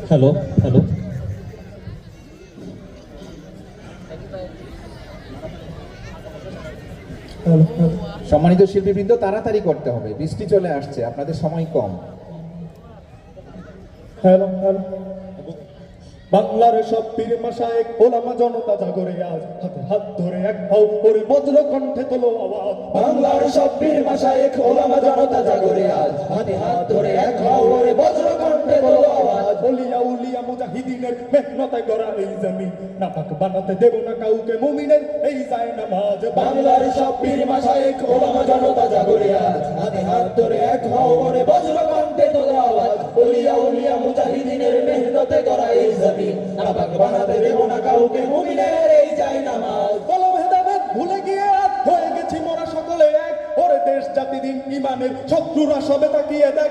Hello hello. সম্মানিত শিল্পীবৃন্দ, তাড়াতাড়ি করতে হবে, বৃষ্টি চলে আসছে, আপনাদের সময় কম। Hello hello. বাংলার সব পীর মাশায়েখ ওলামা জনতা জাগরে আজ, হাতে হাত ধরে এক হও করে বজ্র কণ্ঠে তোলো আওয়াজ। বাংলার সব পীর মাশায়েখ ওলামা জনতা জাগরে আজ, হাতে হাত ধরে এক হও করে বজ্র কণ্ঠে তোলো আওয়াজ। ওলিয়া উলিয়া মুজাহিদিনের মেহনতে গড়া এই জমিন, নাপাক বানাতে দেব না কাউকে মুমিনের এই যায় নামাজ। বাংলার সব পীর মাশায়েখ ওলামা জনতা জাগরে আজ, হাতে হাত ধরে এক হও করে বজ্র কণ্ঠে তোলো আওয়াজ। ওলিয়া উলিয়া মুজাহিদিনের মেহনতে গড়া এই জমিন, নাপাক বানাতে দেব না কাউকে মুমিনের এই যায় নামাজ। বলো ভেদাভেদ ভুলে গিয়ে আজ হয়ে গেছি মোরা সকলে এক, ওরে দেশ জাতি দিন ইমানের শত্রুরা সবে তাকিয়ে দেখ,